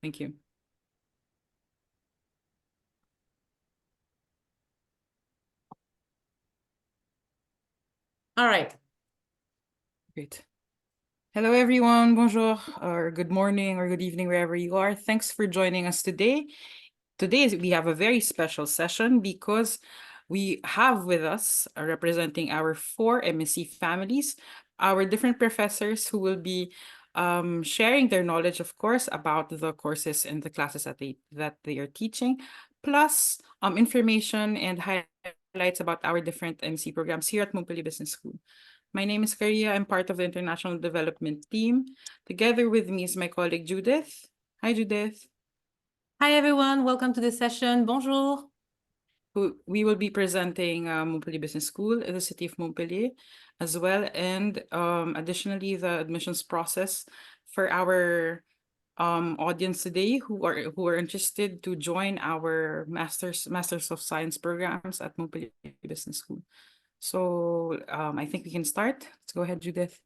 Thank you. All right. Great. Hello, everyone. Bonjour, or good morning, or good evening, wherever you are. Thanks for joining us today. Today, we have a very special session because we have with us, representing our 4 MSc families, our different professors who will be sharing their knowledge, of course, about the courses and the classes that they are teaching, plus information and highlights about our different MC programs here at Montpellier Business School. My name is Karia. I'm part of the International Development Team. Together with me is my colleague Judith. Hi, Judith. Hi, everyone. Welcome to this session. Bonjour. We will be presenting Montpellier Business School in the city of Montpellier as well. And additionally, the admissions process for our audience today who are interested to join our Masters of Science programs at Montpellier Business School. So I think we can start. Let's go ahead, Judith.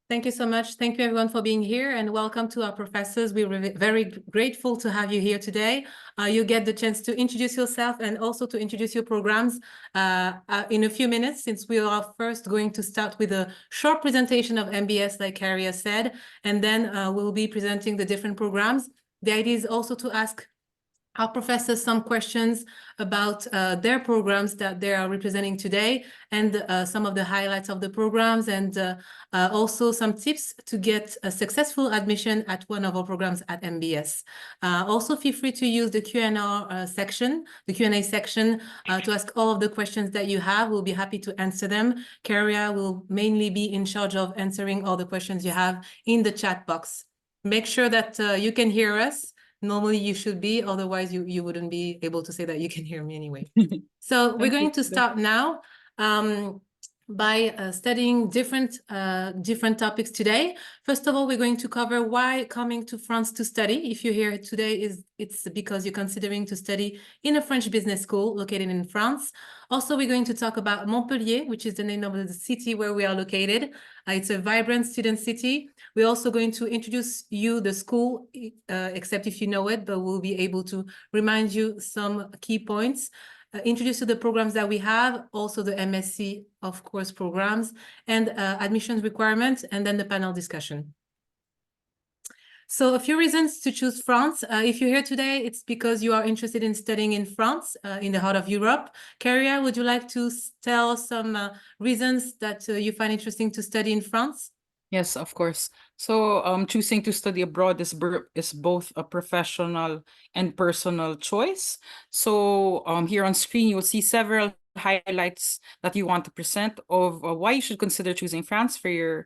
Thank you so much. Thank you, everyone, for being here, and welcome to our professors. We're very grateful to have you here today. You get the chance to introduce yourself and also to introduce your programs in a few minutes, since we are first going to start with a short presentation of MBS, like Karia said, and then we'll be presenting the different programs. The idea is also to ask our professors some questions about their programs that they are representing today, and some of the highlights of the programs, and also some tips to get a successful admission at one of our programs at MBS. Also, feel free to use the Q&A section, to ask all of the questions that you have. We'll be happy to answer them. Karia will mainly be in charge of answering all the questions you have in the chat box. Make sure that you can hear us. Normally you should be, otherwise you wouldn't be able to say that you can hear me anyway. So we're going to start now by studying different topics today. First of all, we're going to cover why coming to France to study. If you're here today, it's because you're considering to study in a French business school located in France. Also, we're going to talk about Montpellier, which is the name of the city where we are located. It's a vibrant student city. We're also going to introduce you the school, except if you know it, but we'll be able to remind you some key points. Introduce you the programs that we have, also the MSc, of course, programs, and admissions requirements, and then the panel discussion. So a few reasons to choose France. If you're here today, it's because you are interested in studying in France, in the heart of Europe. Karia, would you like to tell some reasons that you find interesting to study in France? Yes, of course. So choosing to study abroad is both a professional and personal choice. So here on screen, you will see several highlights that you want to present of why you should consider choosing France for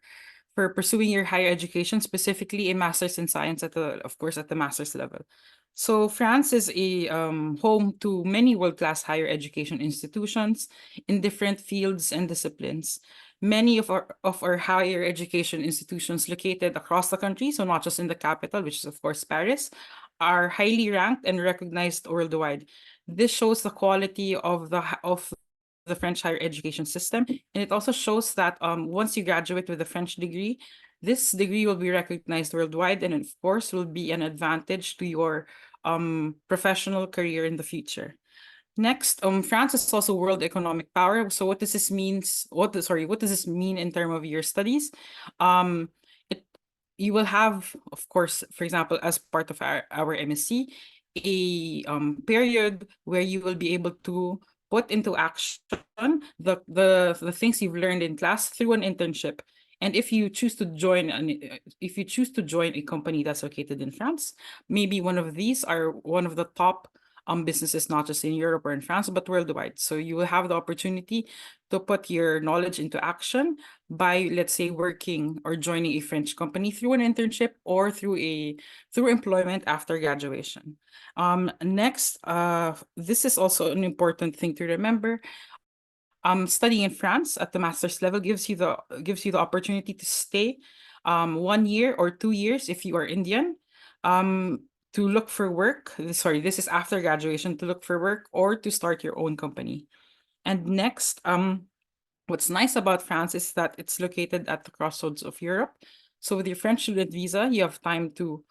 pursuing your higher education, specifically a master's in science of course, at the master's level. So France is a home to many world-class higher education institutions in different fields and disciplines. Many of our higher education institutions located across the country, so not just in the capital, which is of course Paris, are highly ranked and recognized worldwide. This shows the quality of the French higher education system, and it also shows that once you graduate with a French degree, this degree will be recognized worldwide, and of course will be an advantage to your professional career in the future. Next, France is also world economic power. So what does this mean? What does this mean in terms of your studies? You will have, of course, for example, as part of our MSc, a period where you will be able to put into action the things you've learned in class through an internship. And if you choose to join a company that's located in France, maybe one of these are one of the top businesses, not just in Europe or in France, but worldwide. So you will have the opportunity to put your knowledge into action by, let's say, working or joining a French company through an internship or through employment after graduation. Next, this is also an important thing to remember. Studying in France at the master's level gives you the opportunity to stay 1 year or 2 years if you are Indian, to look for work. Sorry, this is after graduation, to look for work or to start your own company. And next, what's nice about France is that it's located at the crossroads of Europe. So with your French student visa, you have time to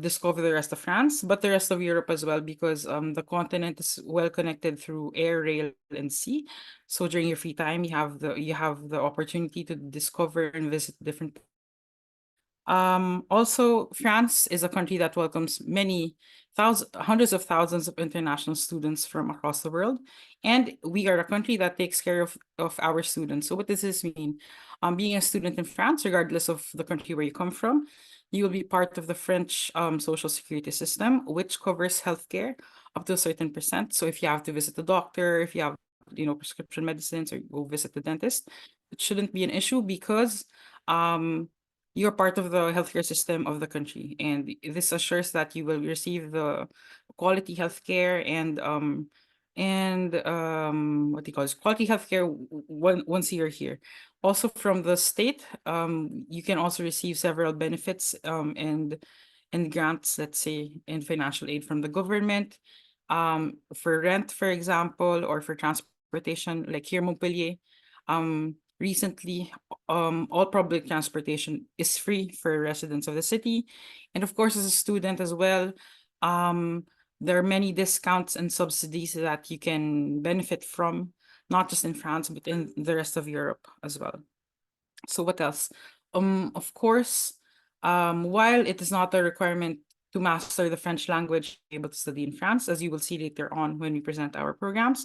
discover the rest of France, but the rest of Europe as well, because the continent is well connected through air, rail, and sea. So during your free time, you have the opportunity to discover and visit different. Also, France is a country that welcomes many hundreds of thousands of international students from across the world. And we are a country that takes care of our students. So what does this mean? Being a student in France, regardless of the country where you come from, you will be part of the French social security system, which covers healthcare up to a certain percent. So if you have to visit the doctor, if you have, prescription medicines, or go visit the dentist, it shouldn't be an issue, because you're part of the healthcare system of the country, and this assures that you will receive the quality healthcare and what do you call it, quality healthcare once you're here. Also from the state, you can also receive several benefits and grants, let's say, and financial aid from the government, for rent, for example, or for transportation, like here in Montpellier. Recently, all public transportation is free for residents of the city. And of course, as a student as well, there are many discounts and subsidies that you can benefit from, not just in France, but in the rest of Europe as well. So what else? Of course, while it is not a requirement to master the French language to be able to study in France, as you will see later on when we present our programs,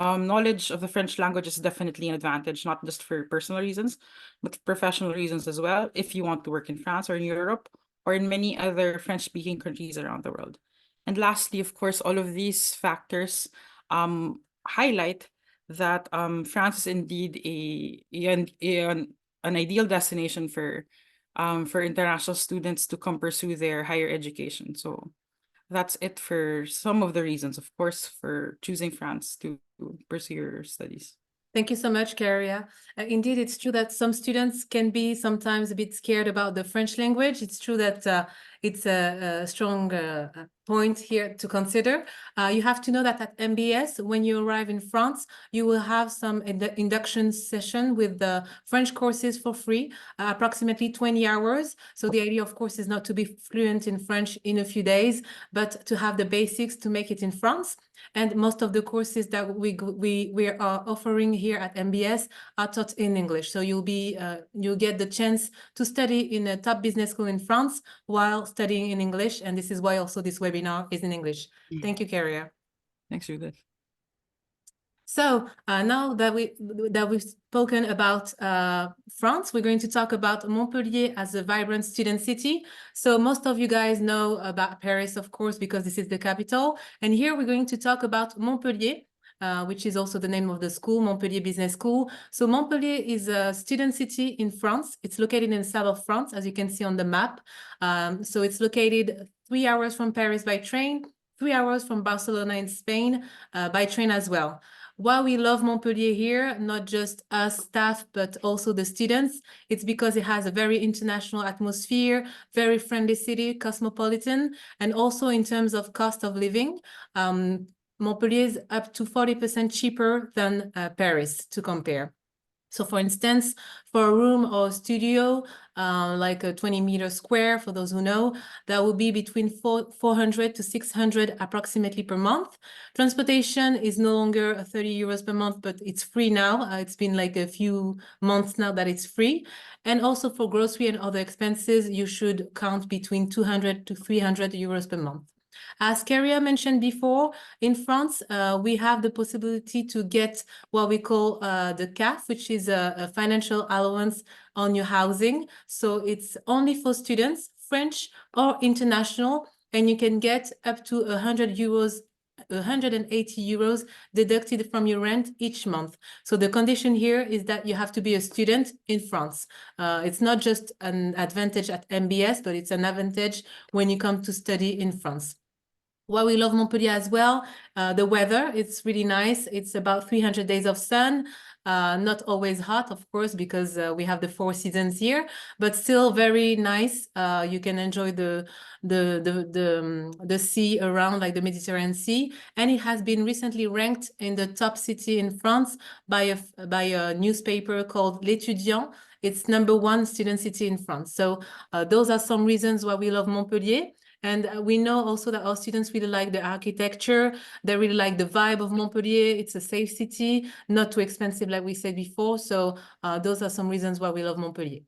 knowledge of the French language is definitely an advantage, not just for personal reasons, but for professional reasons as well, if you want to work in France or in Europe or in many other French-speaking countries around the world. And lastly, of course, all of these factors highlight that France is indeed an ideal destination for international students to come pursue their higher education. So that's it for some of the reasons, of course, for choosing France to pursue your studies. Thank you so much, Karia. Indeed, it's true that some students can be sometimes a bit scared about the French language. It's true that it's a strong point here to consider. You have to know that at MBS, when you arrive in France, you will have some induction session with the French courses for free, approximately 20 hours. So the idea, of course, is not to be fluent in French in a few days, but to have the basics to make it in France. And most of the courses that we are offering here at MBS are taught in English. So you'll get the chance to study in a top business school in France while studying in English. And this is why also this webinar is in English. Thank you, Karia. Thanks, Judith. So now that we've spoken about France, we're going to talk about Montpellier as a vibrant student city. So most of you guys know about Paris, of course, because this is the capital. And here we're going to talk about Montpellier, which is also the name of the school, Montpellier Business School. So Montpellier is a student city in France. It's located in the south of France, as you can see on the map. So it's located 3 hours from Paris by train, 3 hours from Barcelona in Spain by train as well. Why we love Montpellier here, not just us staff, but also the students, it's because it has a very international atmosphere, very friendly city, cosmopolitan, and also in terms of cost of living, Montpellier is up to 40% cheaper than Paris to compare. So for instance, for a room or studio, like a 20-meter square, for those who know, that will be between 400 to 600 approximately per month. Transportation is no longer 30 euros per month, but it's free now. It's been like a few months now that it's free. And also for grocery and other expenses, you should count between 200 to 300 euros per month. As Karia mentioned before, in France, we have the possibility to get what we call the CAF, which is a financial allowance on your housing. So it's only for students, French or international, and you can get up to 100 euros 180 euros deducted from your rent each month. So the condition here is that you have to be a student in France. It's not just an advantage at MBS, but it's an advantage when you come to study in France. Why we love Montpellier as well, the weather, it's really nice. It's about 300 days of sun, not always hot, of course, because we have the 4 seasons here, but still very nice. You can enjoy the sea around, like the Mediterranean Sea, and it has been recently ranked in the top city in France by a newspaper called L'Étudiant. It's #1 student city in France. So those are some reasons why we love Montpellier. And we know also that our students really like the architecture. They really like the vibe of Montpellier. It's a safe city, not too expensive, like we said before. So those are some reasons why we love Montpellier.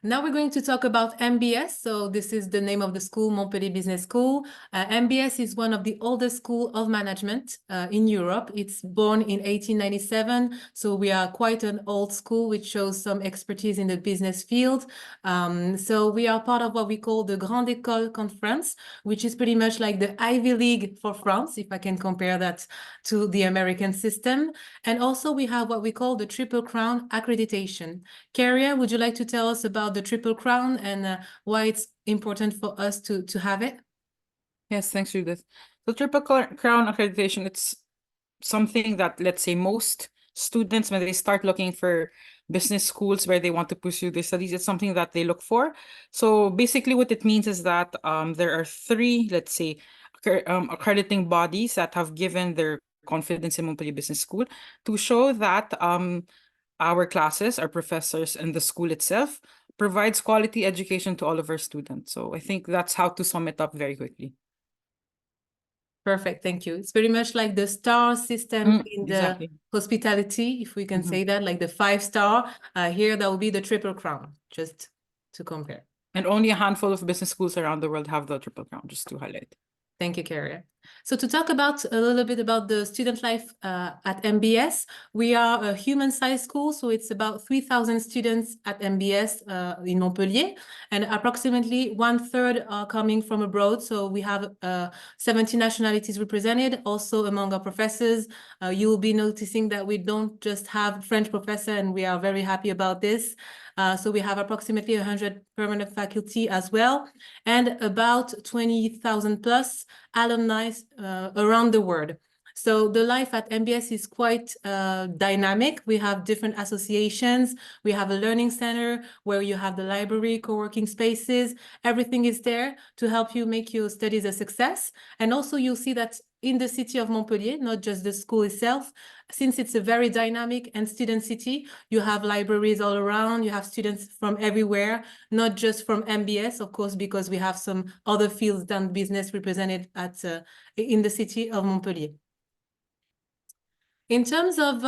Now we're going to talk about MBS. So this is the name of the school, Montpellier Business School. MBS is one of the oldest school of management in Europe. It's born in 1897. So we are quite an old school, which shows some expertise in the business field. So we are part of what we call the Grande École Conference, which is pretty much like the Ivy League for France, if I can compare that to the American system. And also we have what we call the Triple Crown accreditation. Carrie, would you like to tell us about the Triple Crown and why it's important for us to have it? Yes, thanks, Judith. The Triple Crown accreditation, it's something that, let's say, most students, when they start looking for business schools where they want to pursue their studies, it's something that they look for. So basically what it means is that there are three, let's say, accrediting bodies that have given their confidence in Montpellier Business School to show that our classes, our professors, and the school itself provides quality education to all of our students. So I think that's how to sum it up very quickly. Perfect, thank you. It's very much like the star system in Exactly. the hospitality, if we can say that, like the 5-star. Here, that will be the Triple Crown, just to compare. And only a handful of business schools around the world have the Triple Crown, just to highlight. Thank you, Carrie. So to talk about a little bit about the student life at MBS, we are a human-sized school, so it's about 3,000 students at MBS in Montpellier, and approximately 1/3 are coming from abroad. So we have 70 nationalities represented. Also among our professors, you will be noticing that we don't just have French professor, and we are very happy about this. So we have approximately 100 permanent faculty as well, and about 20,000 plus alumni around the world. So the life at MBS is quite dynamic. We have different associations. We have a learning center where you have the library, co-working spaces. Everything is there to help you make your studies a success. And also you'll see that in the city of Montpellier, not just the school itself, since it's a very dynamic and student city, you have libraries all around, you have students from everywhere, not just from MBS, of course, because we have some other fields than business represented at in the city of Montpellier. In terms of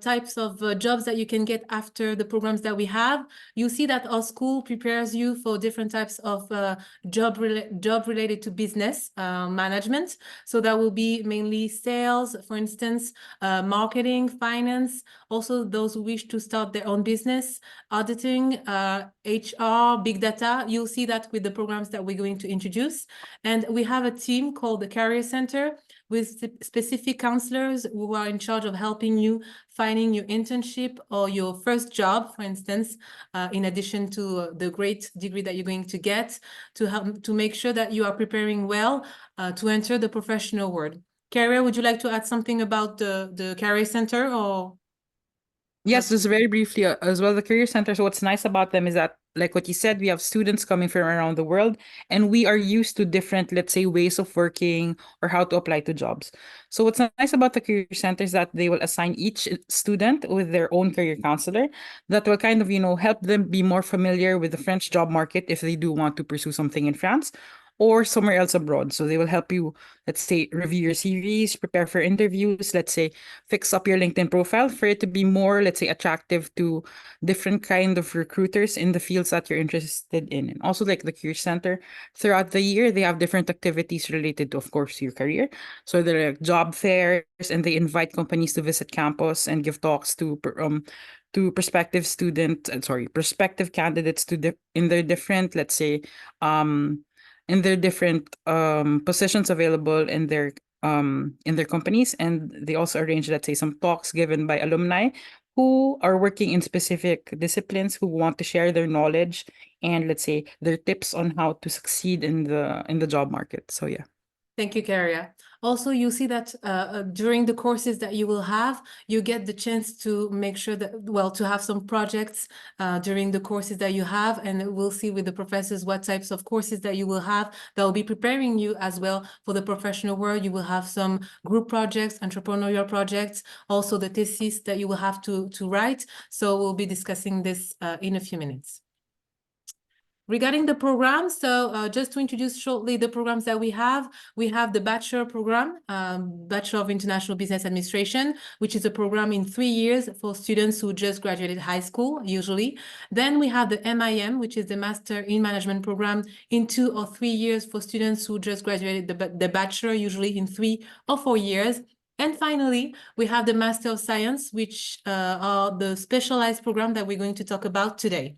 types of jobs that you can get after the programs that we have, you see that our school prepares you for different types of job related to business management. So that will be mainly sales, for instance, marketing, finance, also those who wish to start their own business, auditing, HR, big data. You'll see that with the programs that we're going to introduce. And we have a team called the Career Center with specific counselors who are in charge of helping you finding your internship or your first job, for instance, in addition to the great degree that you're going to get, to help to make sure that you are preparing well to enter the professional world. Carrie, would you like to add something about the Career Center or? Yes, just very briefly as well, the Career Center. So what's nice about them is that, like what you said, we have students coming from around the world, and we are used to different, let's say, ways of working or how to apply to jobs. So what's nice about the Career Center is that they will assign each student with their own career counselor that will kind of, help them be more familiar with the French job market if they do want to pursue something in France or somewhere else abroad. So they will help you, let's say, review your CVs, prepare for interviews, let's say, fix up your LinkedIn profile for it to be more, let's say, attractive to different kind of recruiters in the fields that you're interested in. And also like the Career Center, throughout the year, they have different activities related to, of course, your career. So there are job fairs, and they invite companies to visit campus and give talks to prospective candidates in their different, let's say, in their different positions available in their companies. And they also arrange, let's say, some talks given by alumni who are working in specific disciplines, who want to share their knowledge and, let's say, their tips on how to succeed in the job market. So yeah. Thank you, Karia. Also, you see that during the courses that you will have, you get the chance to make sure that, well, to have some projects during the courses that you have, and we'll see with the professors what types of courses that you will have that will be preparing you as well for the professional world. You will have some group projects, entrepreneurial projects, also the thesis that you will have to write. So we'll be discussing this in a few minutes. Regarding the program, so just to introduce shortly the programs that we have the Bachelor program, Bachelor of International Business Administration, which is a program in 3 years for students who just graduated high school, usually. Then we have the MIM, which is the Master in Management program in 2 or 3 years for students who just graduated the Bachelor, usually in 3 or 4 years. And finally, we have the Master of Science, which are the specialized program that we're going to talk about today.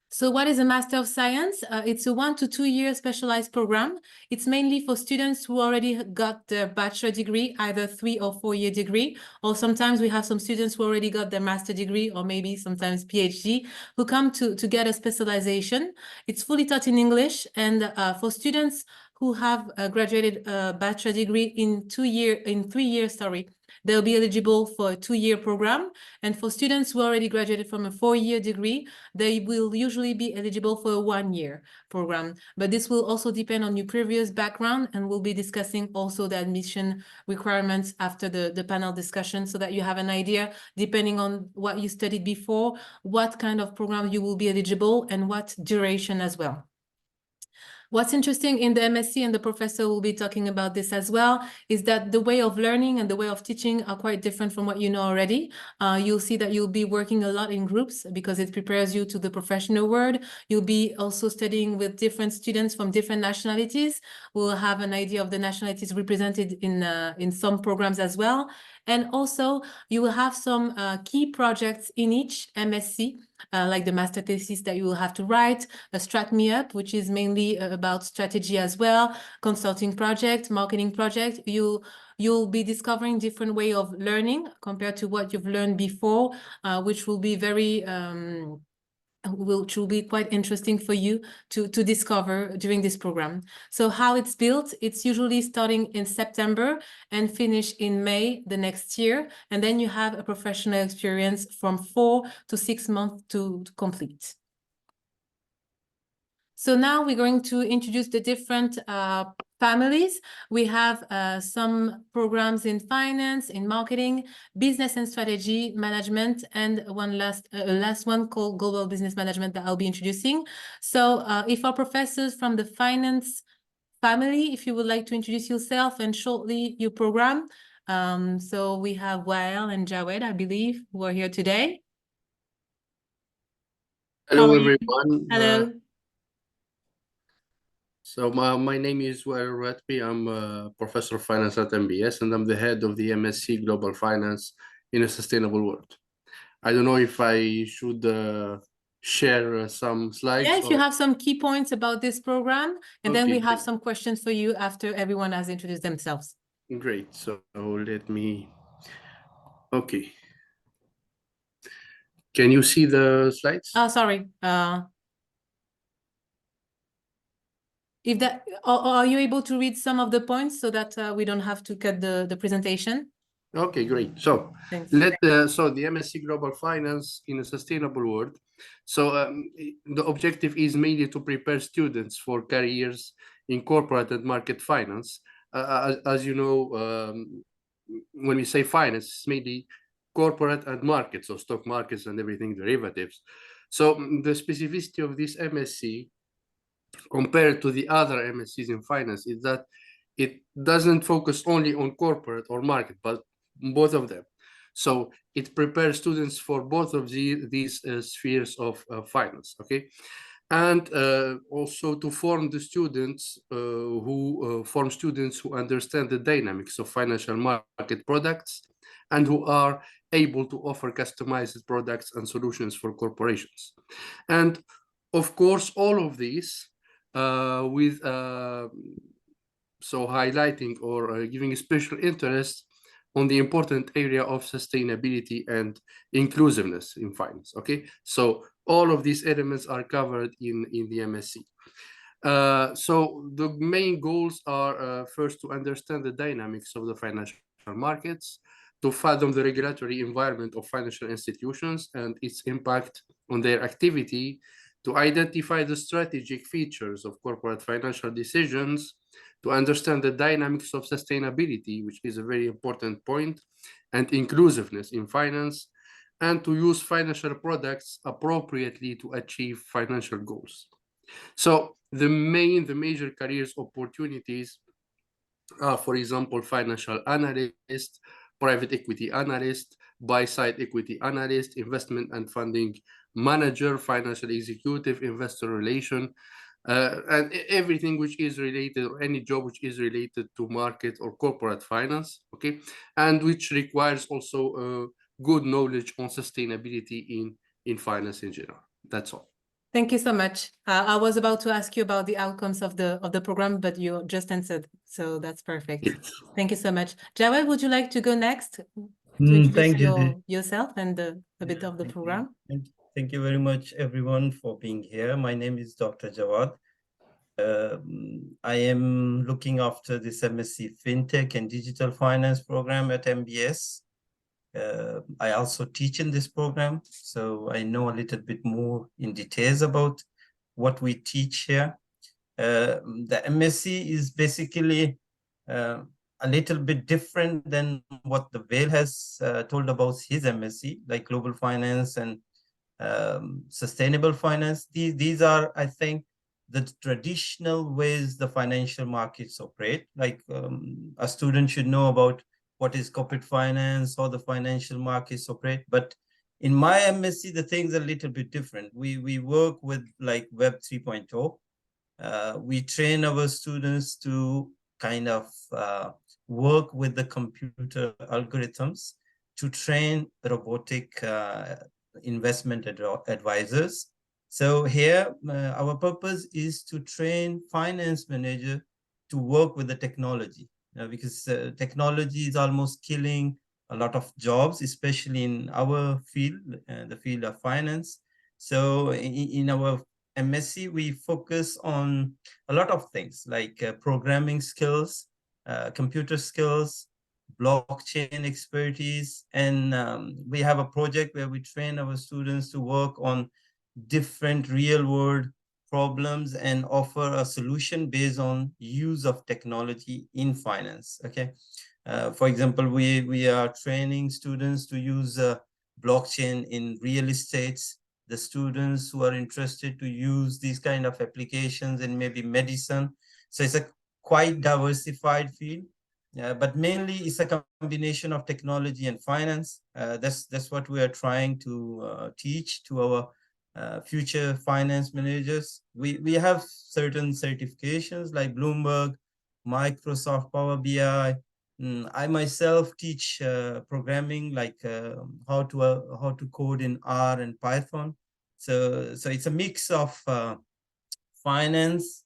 So what is a Master of Science? It's a 1 to 2 year specialized program. It's mainly for students who already got their bachelor degree, either 3 or 4 year degree, or sometimes we have some students who already got their master degree, or maybe sometimes PhD, who come to get a specialization. It's fully taught in English, and for students who have graduated a bachelor degree in 3 years, they'll be eligible for a 2-year program. And for students who already graduated from a 4-year degree, they will usually be eligible for a 1-year program. But this will also depend on your previous background, and we'll be discussing also the admission requirements after the panel discussion, so that you have an idea, depending on what you studied before, what kind of program you will be eligible and what duration as well. What's interesting in the MSc, and the professor will be talking about this as well, is that the way of learning and the way of teaching are quite different from what you know already. You'll see that you'll be working a lot in groups because it prepares you to the professional world. You'll be also studying with different students from different nationalities. We'll have an idea of the nationalities represented in some programs as well. And also, you will have some key projects in each MSc, like the master thesis that you will have to write, a Strat Me Up, which is mainly about strategy as well, consulting project, marketing project. You'll be discovering different way of learning compared to what you've learned before, which will be which will be quite interesting for you to discover during this program. So how it's built, it's usually starting in September and finish in May the next year. And then you have a professional experience from 4 to 6 months to complete. So now we're going to introduce the different families. We have some programs in finance, in marketing, business and strategy management, and one last one called global business management that I'll be introducing. So if our professors from the finance family, if you would like to introduce yourself and shortly your program. So we have Wael and Jawed, I believe, who are here today. Hello, everyone. Hello. So my name is Wael Ratbi. I'm a professor of finance at MBS, and I'm the head of the MSc Global Finance in a Sustainable World. I don't know if I should share some slides. Yeah, if you have some key points about this program, and then we have some questions for you after everyone has introduced themselves. Great. So let me. Okay. Can you see the slides? Sorry. If that, are you able to read some of the points so that we don't have to cut the presentation? Okay, great. So Thanks. so the MSc Global Finance in a Sustainable World. So the objective is mainly to prepare students for careers in corporate and market finance. As you know, when we say finance, it's mainly corporate and market, so stock markets and everything derivatives. So the specificity of this MSc compared to the other MSCs in finance is that it doesn't focus only on corporate or market, but both of them. So it prepares students for both of these spheres of finance, okay? And also to form the students who understand the dynamics of financial market products and who are able to offer customized products and solutions for corporations. And of course, all of these with so highlighting or giving special interest on the important area of sustainability and inclusiveness in finance. Okay, so all of these elements are covered in the MSc. So the main goals are first to understand the dynamics of the financial markets, to fathom the regulatory environment of financial institutions and its impact on their activity, to identify the strategic features of corporate financial decisions, to understand the dynamics of sustainability, which is a very important point, and inclusiveness in finance, and to use financial products appropriately to achieve financial goals. So the major careers opportunities are, for example, financial analyst, private equity analyst, buy-side equity analyst, investment and funding manager, financial executive, investor relation, and everything which is related, or any job which is related to market or corporate finance, okay, and which requires also good knowledge on sustainability in finance in general. That's all. Thank you so much. I was about to ask you about the outcomes of the program, but you just answered, so that's perfect. Yes. Thank you so much. Jawed, would you like to go next to Thank introduce you. yourself and a bit of the program? Thank you very much, everyone, for being here. My name is Dr. Jawad. I am looking after this MSc FinTech and Digital Finance program at MBS. I also teach in this program, so I know a little bit more in details about what we teach here. The MSc is basically a little bit different than what the Vale has told about his MSc, like global finance and sustainable finance. These are, I think, the traditional ways the financial markets operate. Like a student should know about what is corporate finance, how the financial markets operate. But in my MSc, the things are a little bit different. We work with like Web 3.0. We train our students to kind of work with the computer algorithms to train robotic investment advisors. So here, our purpose is to train finance manager to work with the technology, because technology is almost killing a lot of jobs, especially in our field, the field of finance. So in our MSc, we focus on a lot of things like programming skills, computer skills, blockchain expertise, and we have a project where we train our students to work on different real-world problems and offer a solution based on use of technology in finance. Okay, for example, we are training students to use blockchain in real estate. The students who are interested to use these kind of applications in maybe medicine. So it's a quite diversified field, but mainly it's a combination of technology and finance. That's what we are trying to teach to our future finance managers. We have certain certifications like Bloomberg, Microsoft Power BI. I myself teach programming, like how to code in R and Python. So it's a mix of finance,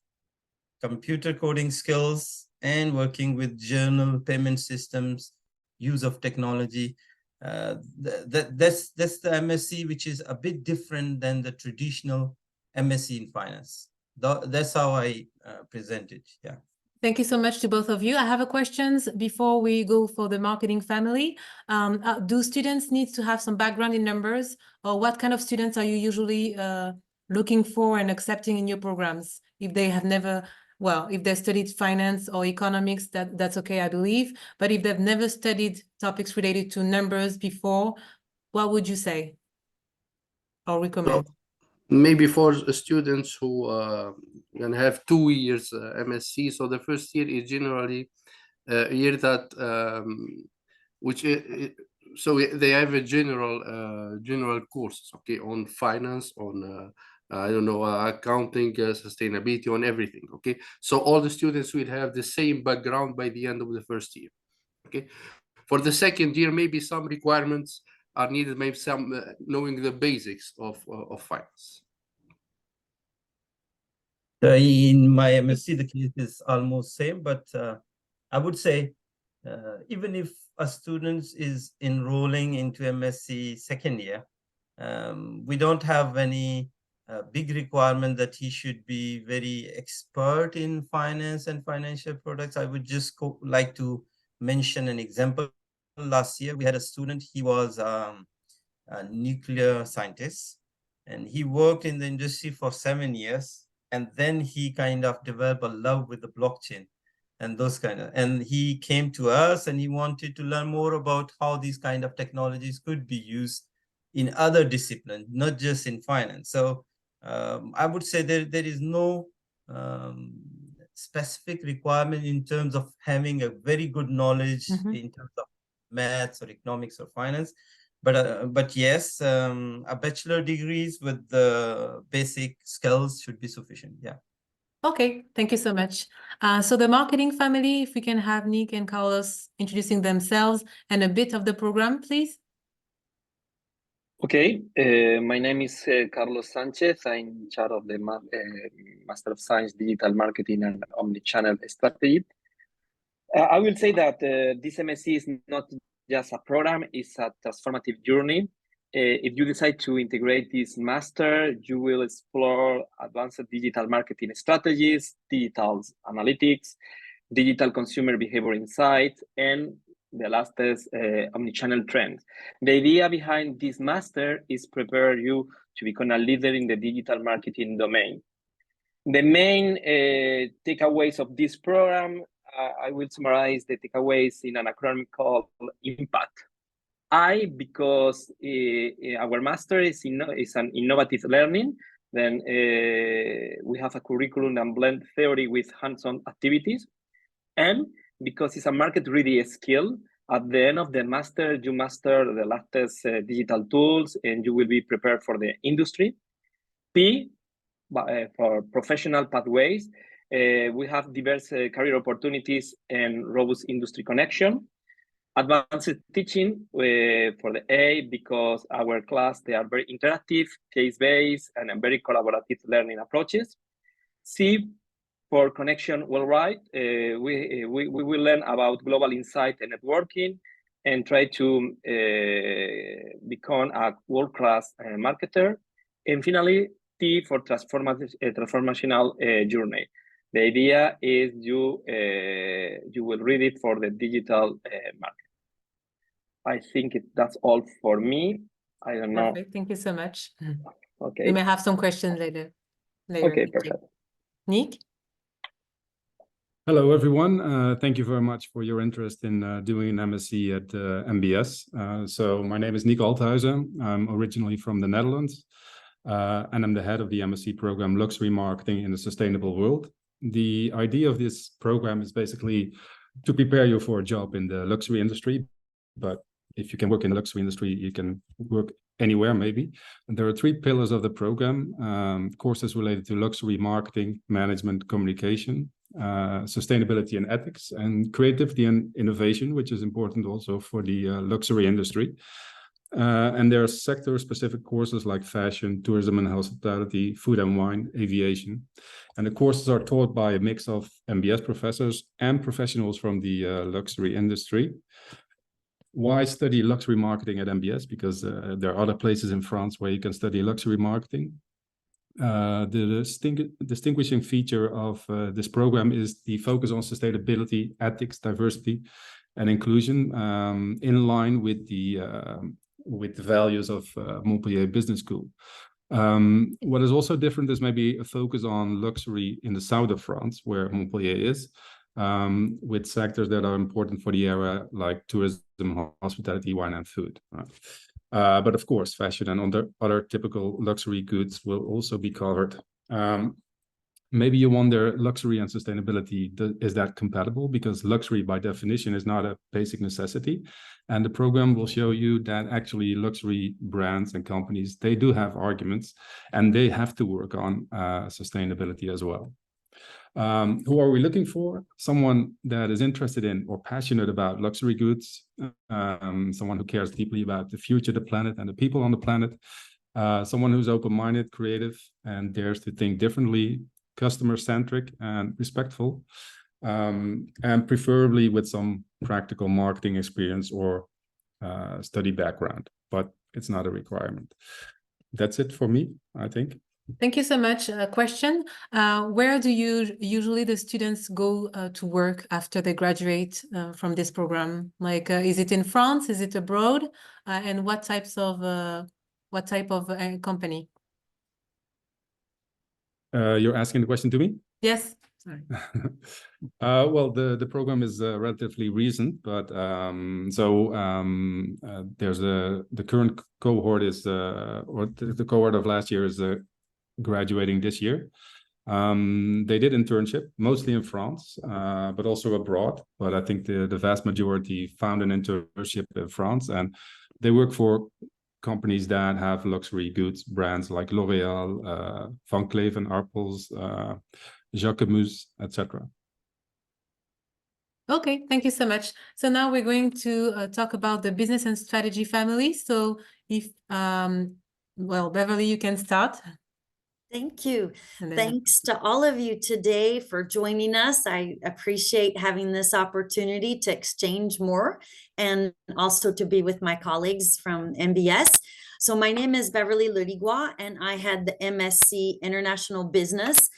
computer coding skills, and working with journal payment systems, use of technology. That's the MSc, which is a bit different than the traditional MSc in finance. That's how I present it. Yeah. Thank you so much to both of you. I have a questions before we go for the marketing family. Do students need to have some background in numbers, or what kind of students are you usually looking for and accepting in your programs? If they have never, well, if they studied finance or economics, that's okay, I believe. But if they've never studied topics related to numbers before, what would you say or recommend? So, maybe for students who can have 2 years MSc, so the first year is generally a year that so they have a general courses, okay, on finance, on I don't know, accounting, sustainability, on everything, okay. So all the students will have the same background by the end of the first year, okay. For the second year, maybe some requirements are needed, maybe some knowing the basics of finance. In my MSc, the case is almost same, but I would say even if a student is enrolling into MSc second year, we don't have any big requirement that he should be very expert in finance and financial products. I would just like to mention an example. Last year, we had a student, he was a nuclear scientist, and he worked in the industry for 7 years. And then he kind of developed a love with the blockchain and those and he came to us and he wanted to learn more about how these kind of technologies could be used in other disciplines, not just in finance. So I would say there is no specific requirement in terms of having a very good knowledge in terms of maths or economics or finance. But yes, a bachelor degrees with the basic skills should be sufficient. Yeah. Okay, thank you so much. So the marketing family, if we can have Nick and Carlos introducing themselves and a bit of the program, please. Okay, my name is Carlos Sanchez. I'm in charge of the Master of Science, Digital Marketing and Omnichannel Strategy. I will say that this MSc is not just a program, it's a transformative journey. If you decide to integrate this master, you will explore advanced digital marketing strategies, digital analytics, digital consumer behavior insight, and the last is omnichannel trends. The idea behind this master is prepare you to become a leader in the digital marketing domain. The main takeaways of this program, I will summarize the takeaways in an acronym called IMPACT. I, because our master is an innovative learning, then we have a curriculum and blend theory with hands-on activities. And because it's a market-ready skill, at the end of the master, you master the latest digital tools and you will be prepared for the industry. P, for professional pathways, we have diverse career opportunities and robust industry connection. Advanced teaching for the A, because our class, they are very interactive, case-based, and very collaborative learning approaches. C, for connection worldwide, we will learn about global insight and networking and try to become a world-class marketer. And finally, T, for transformational journey. The idea is you will read it for the digital market. I think that's all for me. I don't know. Perfect. Thank you so much. Okay. We may have some questions later. Okay, perfect. Nick? Hello, everyone. Thank you very much for your interest in doing an MSc at MBS. So my name is Nick Althuizen. I'm originally from the Netherlands, and I'm the head of the MSc program Luxury Marketing in a Sustainable World. The idea of this program is basically to prepare you for a job in the luxury industry. But if you can work in the luxury industry, you can work anywhere maybe. And there are 3 pillars of the program: courses related to luxury marketing, management, communication, sustainability and ethics, and creativity and innovation, which is important also for the luxury industry. And there are sector-specific courses like fashion, tourism and hospitality, food and wine, aviation. And the courses are taught by a mix of MBS professors and professionals from the luxury industry. Why study luxury marketing at MBS? Because there are other places in France where you can study luxury marketing. The distinguishing feature of this program is the focus on sustainability, ethics, diversity, and inclusion, in line with the values of Montpellier Business School. What is also different is maybe a focus on luxury in the south of France, where Montpellier is, with sectors that are important for the area, like tourism, hospitality, wine, and food. But of course, fashion and other typical luxury goods will also be covered. Maybe you wonder, luxury and sustainability, is that compatible? Because luxury by definition is not a basic necessity. And the program will show you that actually luxury brands and companies, they do have arguments and they have to work on sustainability as well. Who are we looking for? Someone that is interested in or passionate about luxury goods, someone who cares deeply about the future, the planet, and the people on the planet, someone who's open-minded, creative, and dares to think differently, customer-centric and respectful, and preferably with some practical marketing experience or study background, but it's not a requirement. That's it for me, I think. Thank you so much. Question, where do you usually the students go to work after they graduate from this program? Like, is it in France? Is it abroad? And what type of company? You're asking the question to me? Yes. Sorry. Well, the program is relatively recent, but there's the current cohort is or the cohort of last year is graduating this year. They did internship mostly in France, but also abroad. But I think the vast majority found an internship in France, and they work for companies that have luxury goods brands like L'Oréal, Van Cleef & Arpels, Jacquemus, etc. Okay, thank you so much. So now we're going to talk about the business and strategy family. So if, well, Beverly, you can start. Thank you. And then Thanks to all of you today for joining us. I appreciate having this opportunity to exchange more and also to be with my colleagues from MBS. So my name is Beverly Lurigua, and I had the MSc International Business.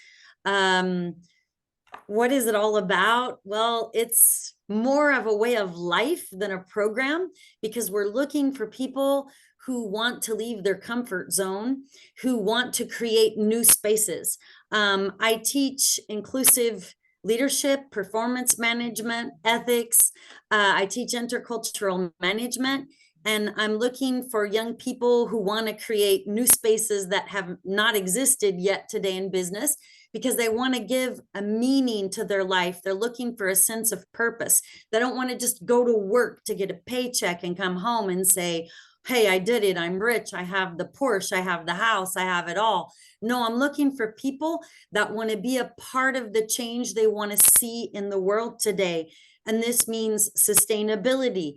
What is it all about? Well, it's more of a way of life than a program, because we're looking for people who want to leave their comfort zone, who want to create new spaces. I teach inclusive leadership, performance management, ethics. I teach intercultural management, and I'm looking for young people who want to create new spaces that have not existed yet today in business, because they want to give a meaning to their life. They're looking for a sense of purpose. They don't want to just go to work to get a paycheck and come home and say, hey, I did it, I'm rich, I have the Porsche, I have the house, I have it all. No, I'm looking for people that want to be a part of the change they want to see in the world today. And this means sustainability.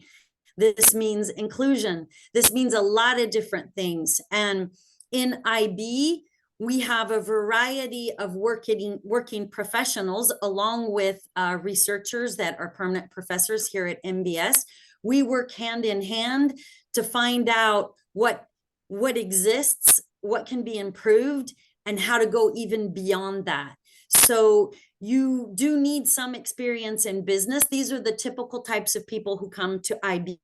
This means inclusion. This means a lot of different things. And in IB, we have a variety of working professionals, along with researchers that are permanent professors here at MBS. We work hand in hand to find out what exists, what can be improved, and how to go even beyond that. So you do need some experience in business. These are the typical types of people who come to IB,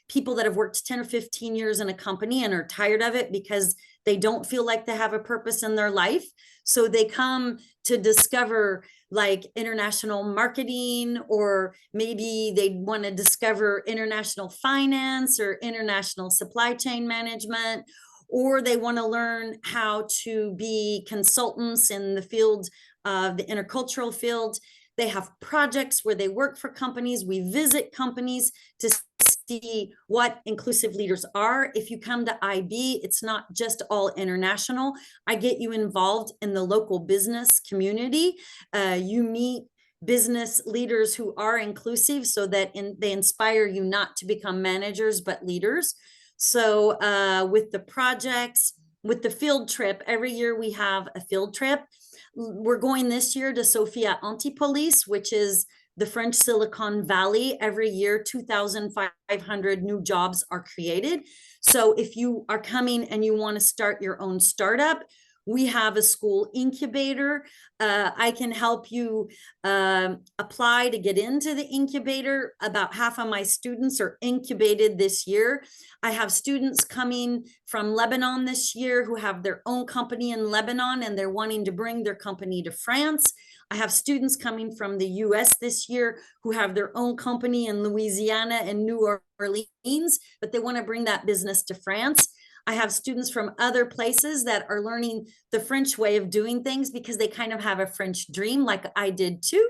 people that have worked 10 or 15 years in a company and are tired of it because they don't feel like they have a purpose in their life. So they come to discover like international marketing, or maybe they want to discover international finance or international supply chain management, or they want to learn how to be consultants in the field of the intercultural field. They have projects where they work for companies. We visit companies to see what inclusive leaders are. If you come to IB, it's not just all international. I get you involved in the local business community. You meet business leaders who are inclusive, so that they inspire you not to become managers, but leaders. So with the projects, with the field trip, every year we have a field trip. We're going this year to Sophia Antipolis, which is the French Silicon Valley. Every year, 2,500 new jobs are created. So if you are coming and you want to start your own startup, we have a school incubator. I can help you apply to get into the incubator. About half of my students are incubated this year. I have students coming from Lebanon this year who have their own company in Lebanon, and they're wanting to bring their company to France. I have students coming from the US this year who have their own company in Louisiana and New Orleans, but they want to bring that business to France. I have students from other places that are learning the French way of doing things because they kind of have a French dream, like I did too.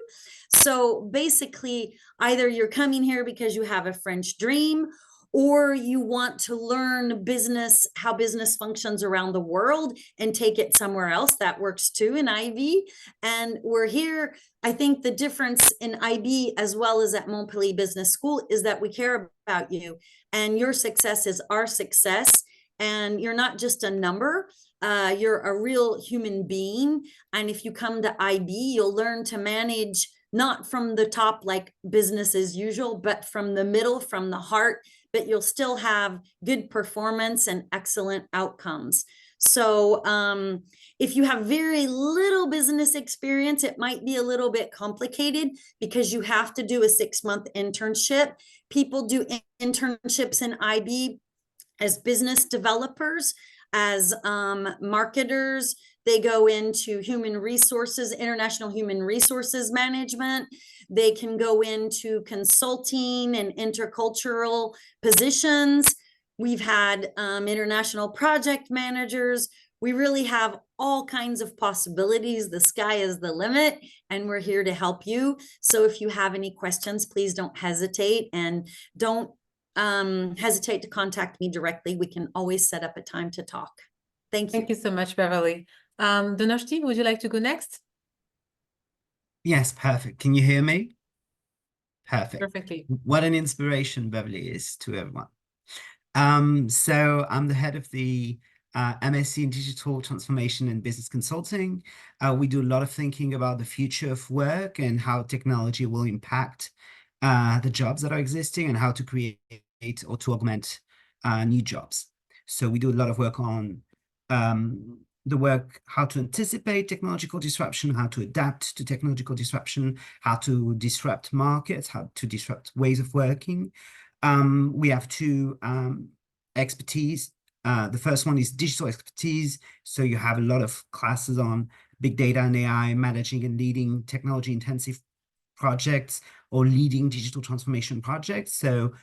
So basically, either you're coming here because you have a French dream, or you want to learn business, how business functions around the world, and take it somewhere else. That works too in IB. And we're here. I think the difference in IB as well as at Montpellier Business School is that we care about you, and your success is our success. And you're not just a number, you're a real human being. And if you come to IB, you'll learn to manage not from the top like business as usual, but from the middle, from the heart, but you'll still have good performance and excellent outcomes. So if you have very little business experience, it might be a little bit complicated because you have to do a 6-month internship. People do internships in IB as business developers, as marketers. They go into human resources, international human resources management. They can go into consulting and intercultural positions. We've had international project managers. We really have all kinds of possibilities. The sky is the limit, and we're here to help you. So if you have any questions, please don't hesitate, and don't hesitate to contact me directly. We can always set up a time to talk. Thank you. Thank you so much, Beverly. Donoshti, would you like to go next? Yes, perfect. Can you hear me? Perfect. Perfectly. What an inspiration Beverly is to everyone. So I'm the head of the MSc in Digital Transformation and Business Consulting. We do a lot of thinking about the future of work and how technology will impact the jobs that are existing and how to create or to augment new jobs. So we do a lot of work on how to anticipate technological disruption, how to adapt to technological disruption, how to disrupt markets, how to disrupt ways of working. We have two expertise. The first one is digital expertise. So you have a lot of classes on big data and AI, managing and leading technology intensive projects or leading digital transformation projects. So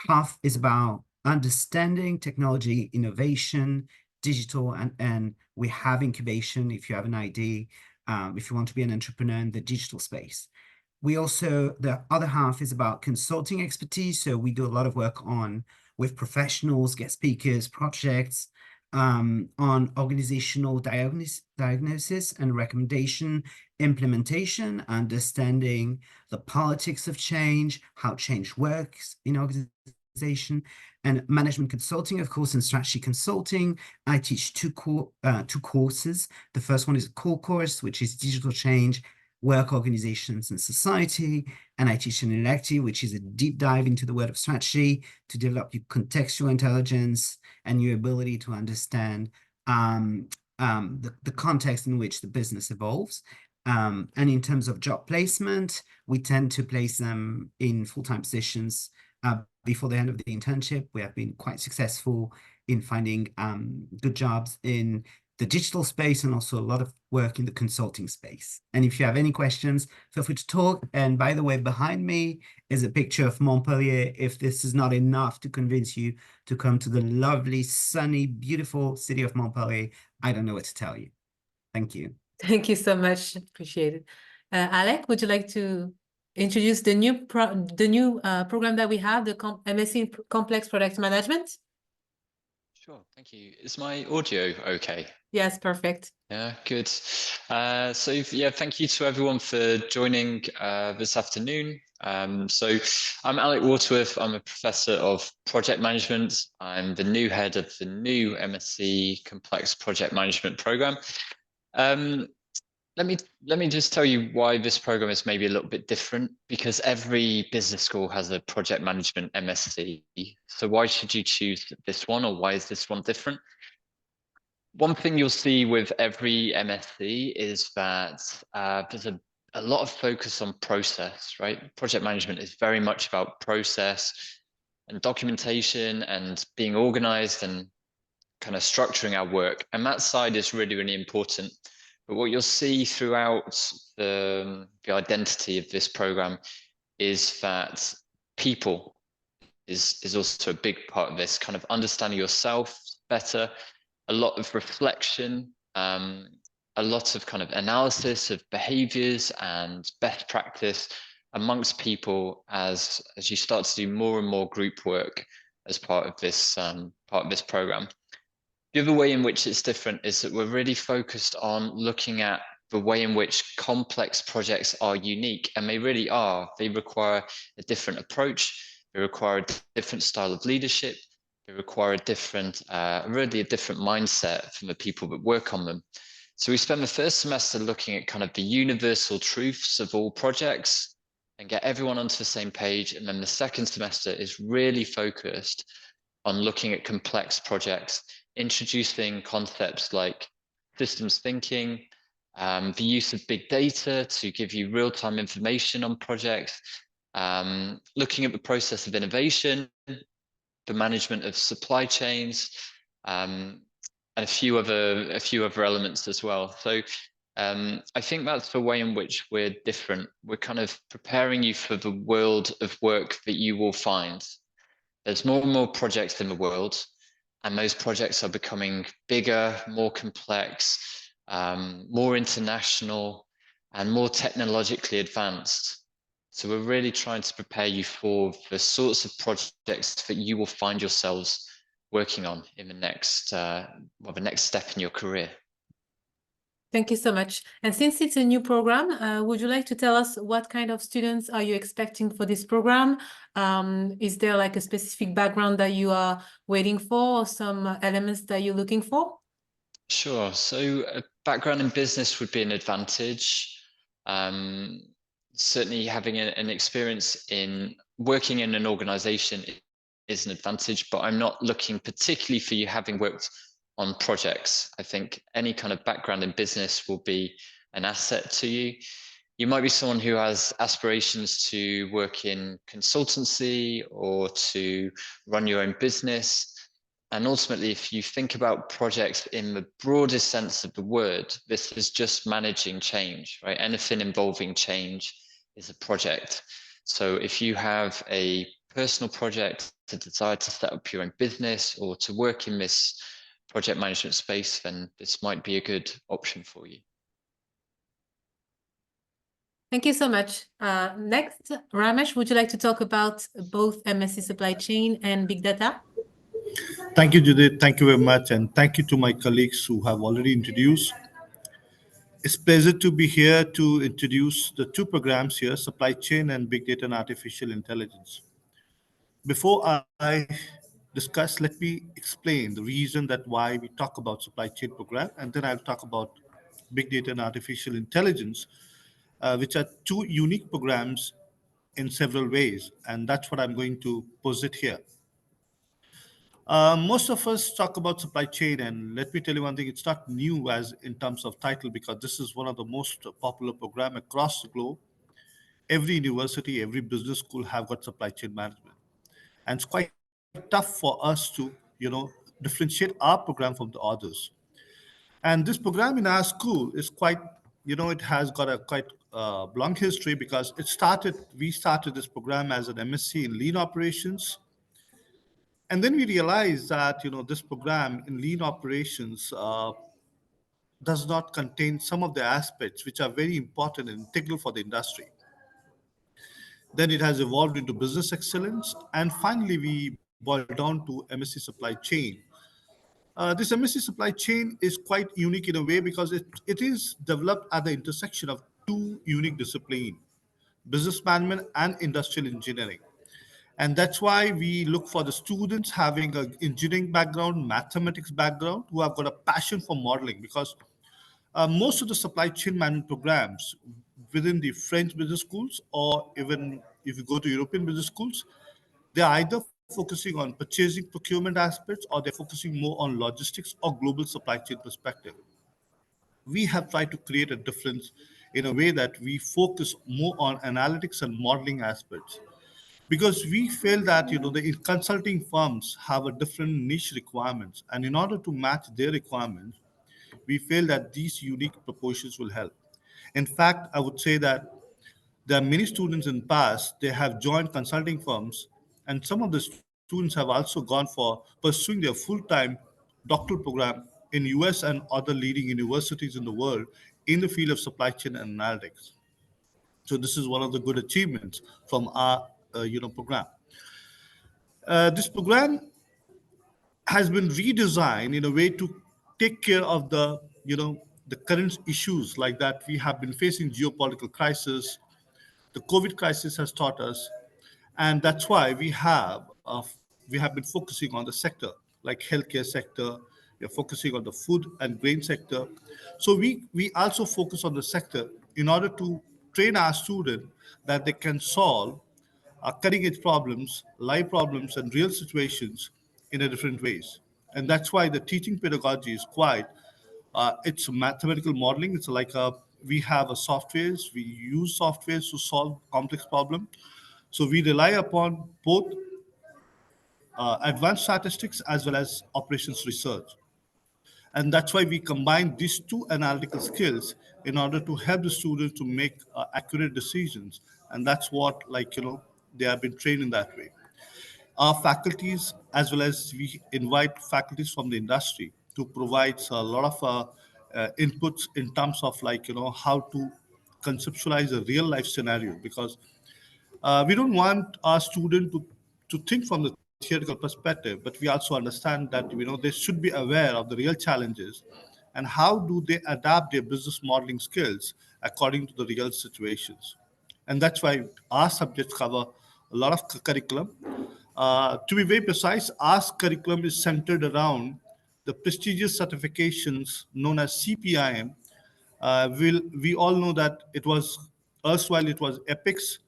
half is about understanding technology, innovation, digital, and we have incubation if you have an idea, if you want to be an entrepreneur in the digital space. We also, the other half is about consulting expertise. So we do a lot of work with professionals, guest speakers, projects, on organizational diagnosis and recommendation, implementation, understanding the politics of change, how change works in organization, and management consulting, of course, and strategy consulting. I teach two courses. The first one is a core course, which is digital change, work, organizations, and society. And I teach an elective, which is a deep dive into the world of strategy to develop your contextual intelligence and your ability to understand the context in which the business evolves. And in terms of job placement, we tend to place them in full-time positions before the end of the internship. We have been quite successful in finding good jobs in the digital space and also a lot of work in the consulting space. And if you have any questions, feel free to talk. And by the way, behind me is a picture of Montpellier. If this is not enough to convince you to come to the lovely, sunny, beautiful city of Montpellier, I don't know what to tell you. Thank you. Thank you so much. Appreciate it. Alec, would you like to introduce the new program that we have, the MSc in Complex Product Management? Sure, thank you. Is my audio okay? Yes, perfect. Yeah, good. So yeah, thank you to everyone for joining this afternoon. So I'm Alec Waterworth. I'm a professor of project management. I'm the new head of the new MSc Complex Project Management program. Let me just tell you why this program is maybe a little bit different, because every business school has a project management MSc. So why should you choose this one, or why is this one different? One thing you'll see with every MSc is that there's a lot of focus on process, right? Project management is very much about process and documentation and being organized and kind of structuring our work. And that side is really, really important. But what you'll see throughout the identity of this program is that people is also a big part of this, kind of understanding yourself better, a lot of reflection, a lot of kind of analysis of behaviors and best practice amongst people as you start to do more and more group work as part of this program. The other way in which it's different is that we're really focused on looking at the way in which complex projects are unique, and they really are. They require a different approach. They require a different style of leadership. They require a different, really a different mindset from the people that work on them. So we spend the first semester looking at kind of the universal truths of all projects and get everyone onto the same page. And then the second semester is really focused on looking at complex projects introducing concepts like systems thinking, the use of big data to give you real-time information on projects, looking at the process of innovation, the management of supply chains, and a few other elements as well. So I think that's the way in which we're different. We're kind of preparing you for the world of work that you will find. There's more and more projects in the world, and those projects are becoming bigger, more complex, more international, and more technologically advanced. So we're really trying to prepare you for the sorts of projects that you will find yourselves working on in the next step in your career. Thank you so much. And since it's a new program, would you like to tell us what kind of students are you expecting for this program? Is there like a specific background that you are waiting for, or some elements that you're looking for? Sure. So a background in business would be an advantage. Certainly having an experience in working in an organization is an advantage, but I'm not looking particularly for you having worked on projects. I think any kind of background in business will be an asset to you. You might be someone who has aspirations to work in consultancy or to run your own business. And ultimately, if you think about projects in the broadest sense of the word, this is just managing change, right? Anything involving change is a project. So if you have a personal project, a desire to set up your own business or to work in this project management space, then this might be a good option for you. Thank you so much. Next, Ramesh, would you like to talk about both MSc Supply Chain and Big Data? Thank you, Judith. Thank you very much. And thank you to my colleagues who have already introduced. It's a pleasure to be here to introduce the two programs here, Supply Chain and Big Data and Artificial Intelligence. Before I discuss, let me explain the reason that why we talk about Supply Chain program, and then I'll talk about Big Data and Artificial Intelligence, which are two unique programs in several ways, and that's what I'm going to posit here. Most of us talk about supply chain, and let me tell you one thing, it's not new as in terms of title, because this is one of the most popular program across the globe. Every university, every business school have got supply chain management. And it's quite tough for us to, differentiate our program from the others. And this program in our school is quite, it has got a quite long history, because we started this program as an MSc in lean operations. And then we realized that, this program in lean operations does not contain some of the aspects which are very important and integral for the industry. Then it has evolved into business excellence. And finally, we boiled down to MSc Supply Chain. This MSc Supply Chain is quite unique in a way, because it is developed at the intersection of two unique disciplines, business management and industrial engineering. And that's why we look for the students having an engineering background, mathematics background, who have got a passion for modeling, because most of the supply chain management programs within the French business schools, or even if you go to European business schools, they're either focusing on purchasing procurement aspects, or they're focusing more on logistics or global supply chain perspective. We have tried to create a difference in a way that we focus more on analytics and modeling aspects, because we feel that the consulting firms have a different niche requirements, and in order to match their requirements, we feel that these unique proportions will help. In fact, I would say that there are many students in the past, they have joined consulting firms, and some of the students have also gone for pursuing their full-time doctoral program in US and other leading universities in the world in the field of supply chain and analytics. So this is one of the good achievements from our program. This program has been redesigned in a way to take care of the current issues like that. We have been facing geopolitical crisis. The COVID crisis has taught us, and that's why we have been focusing on the sector like healthcare sector. We are focusing on the food and grain sector. So we also focus on the sector in order to train our students that they can solve cutting edge problems, live problems, and real situations in a different ways. And that's why the teaching pedagogy is quite, it's mathematical modeling. It's like we have a softwares, we use softwares to solve complex problems. So we rely upon both advanced statistics as well as operations research. And that's why we combine these two analytical skills in order to help the students to make accurate decisions. And that's what, they have been trained in that way. Our faculties, as well as we invite faculties from the industry to provide a lot of inputs in terms of how to conceptualize a real life scenario, because we don't want our student to think from the theoretical perspective, but we also understand that they should be aware of the real challenges and how do they adapt their business modeling skills according to the real situations. And that's why our subjects cover a lot of curriculum. To be very precise, our curriculum is centered around the prestigious certifications known as CPIM. We all know that it was erstwhile it was EPICS,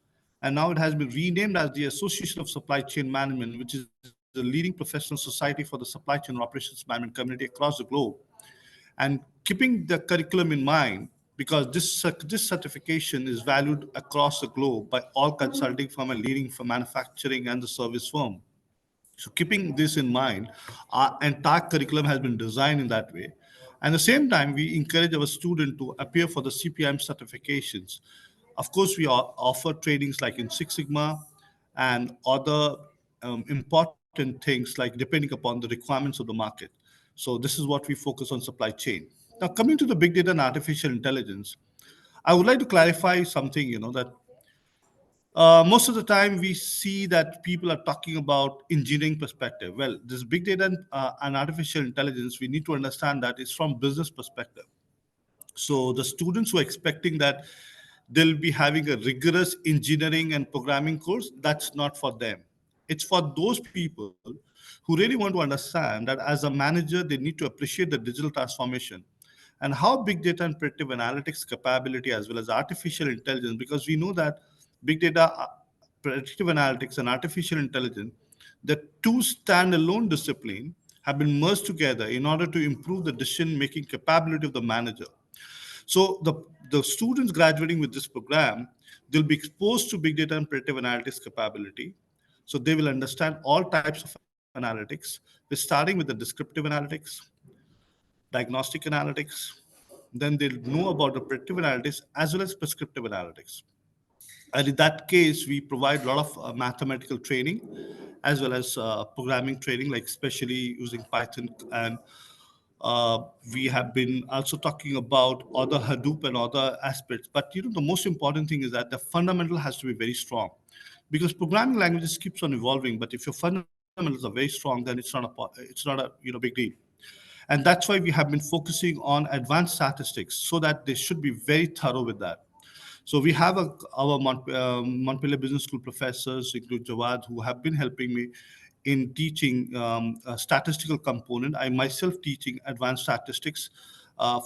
and now it has been renamed as the Association of Supply Chain Management, which is the leading professional society for the supply chain operations management community across the globe. And keeping the curriculum in mind, because this certification is valued across the globe by all consulting firm and leading for manufacturing and the service firm. So keeping this in mind, our entire curriculum has been designed in that way. And at the same time, we encourage our students to appear for the CPIM certifications. Of course, we offer trainings like in Six Sigma and other important things like depending upon the requirements of the market. So this is what we focus on supply chain. Now, coming to the big data and artificial intelligence, I would like to clarify something, that most of the time we see that people are talking about engineering perspective. Well, this big data and artificial intelligence, we need to understand that it's from business perspective. So the students who are expecting that they'll be having a rigorous engineering and programming course, that's not for them. It's for those people who really want to understand that as a manager, they need to appreciate the digital transformation and how big data and predictive analytics capability as well as artificial intelligence, because we know that big data, predictive analytics and artificial intelligence, the two standalone disciplines have been merged together in order to improve the decision-making capability of the manager. So the students graduating with this program, they'll be exposed to big data and predictive analytics capability. So they will understand all types of analytics. We're starting with the descriptive analytics, diagnostic analytics, then they'll know about the predictive analytics as well as prescriptive analytics. And in that case, we provide a lot of mathematical training as well as programming training, like especially using Python. And we have been also talking about other Hadoop and other aspects. But the most important thing is that the fundamental has to be very strong, because programming languages keeps on evolving. But if your fundamentals are very strong, then it's not a big deal. And that's why we have been focusing on advanced statistics, so that they should be very thorough with that. So we have our Montpellier Business School professors, include Jawad, who have been helping me in teaching a statistical component. I myself teaching advanced statistics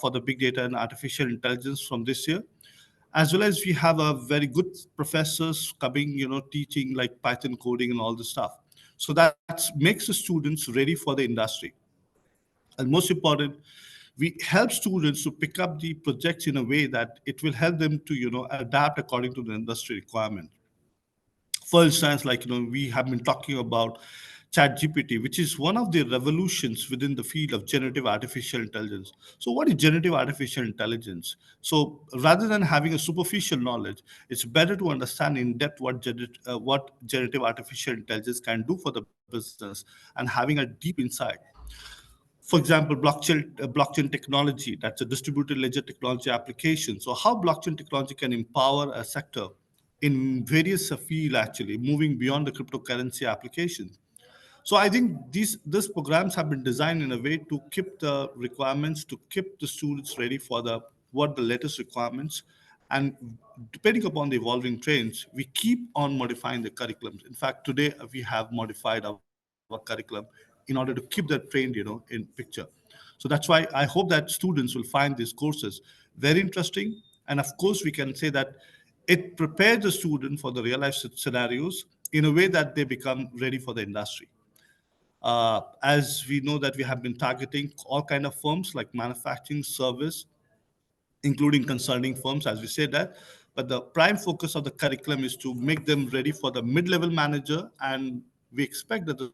for the big data and artificial intelligence from this year, as well as we have a very good professors coming, teaching like Python coding and all this stuff. So that makes the students ready for the industry. And most important, we help students to pick up the projects in a way that it will help them to, adapt according to the industry requirement. For instance, we have been talking about ChatGPT, which is one of the revolutions within the field of generative artificial intelligence. So what is generative artificial intelligence? So rather than having a superficial knowledge, it's better to understand in depth what generative artificial intelligence can do for the business and having a deep insight. For example, blockchain technology, that's a distributed ledger technology application. So how blockchain technology can empower a sector in various fields, actually, moving beyond the cryptocurrency application. So I think these programs have been designed in a way to keep the requirements, to keep the students ready for the latest requirements. And depending upon the evolving trends, we keep on modifying the curriculums. In fact, today we have modified our curriculum in order to keep that trend, in picture. So that's why I hope that students will find these courses very interesting. And of course, we can say that it prepares the student for the real life scenarios in a way that they become ready for the industry. As we know that we have been targeting all kind of firms like manufacturing, service, including consulting firms, as we said that. But the prime focus of the curriculum is to make them ready for the mid-level manager, and we expect that the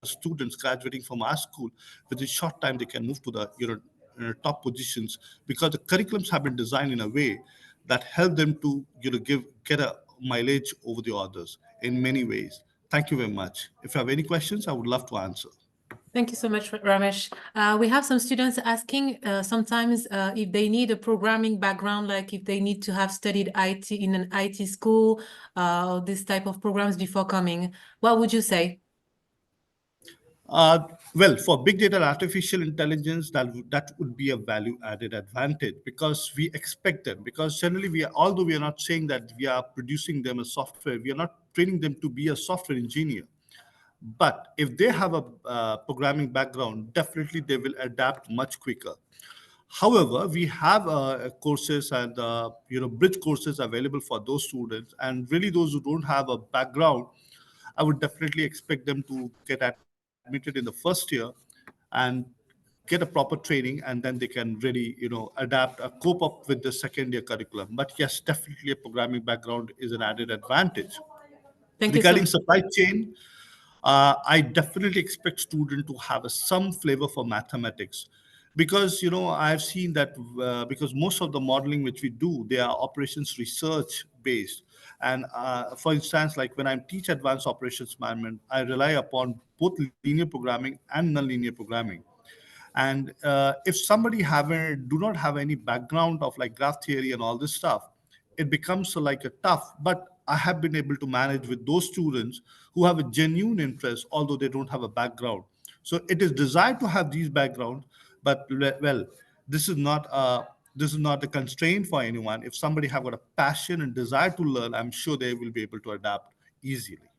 students graduating from our school, within short time, they can move to the top positions, because the curriculums have been designed in a way that help them to get a mileage over the others in many ways. Thank you very much. If you have any questions, I would love to answer. Thank you so much, Ramesh. We have some students asking sometimes if they need a programming background, like if they need to have studied IT in an IT school, or this type of programs before coming. What would you say? Well, for big data and artificial intelligence, that would be a value-added advantage, because we expect them. Because generally, although we are not saying that we are producing them as software, we are not training them to be a software engineer. But if they have a programming background, definitely they will adapt much quicker. However, we have courses and bridge courses available for those students, and really those who don't have a background, I would definitely expect them to get admitted in the first year and get a proper training, and then they can really adapt, cope up with the second year curriculum. But yes, definitely a programming background is an added advantage. Thank you so Regarding much. supply chain, I definitely expect student to have some flavor for mathematics, because I've seen that because most of the modeling which we do, they are operations research based. And for instance, like when I teach advanced operations management, I rely upon both linear programming and nonlinear programming. And if somebody do not have any background of like graph theory and all this stuff, it becomes like a tough. But I have been able to manage with those students who have a genuine interest, although they don't have a background. So it is desired to have these backgrounds, but well, this is not a constraint for anyone. If somebody have got a passion and desire to learn, I'm sure they will be able to adapt easily.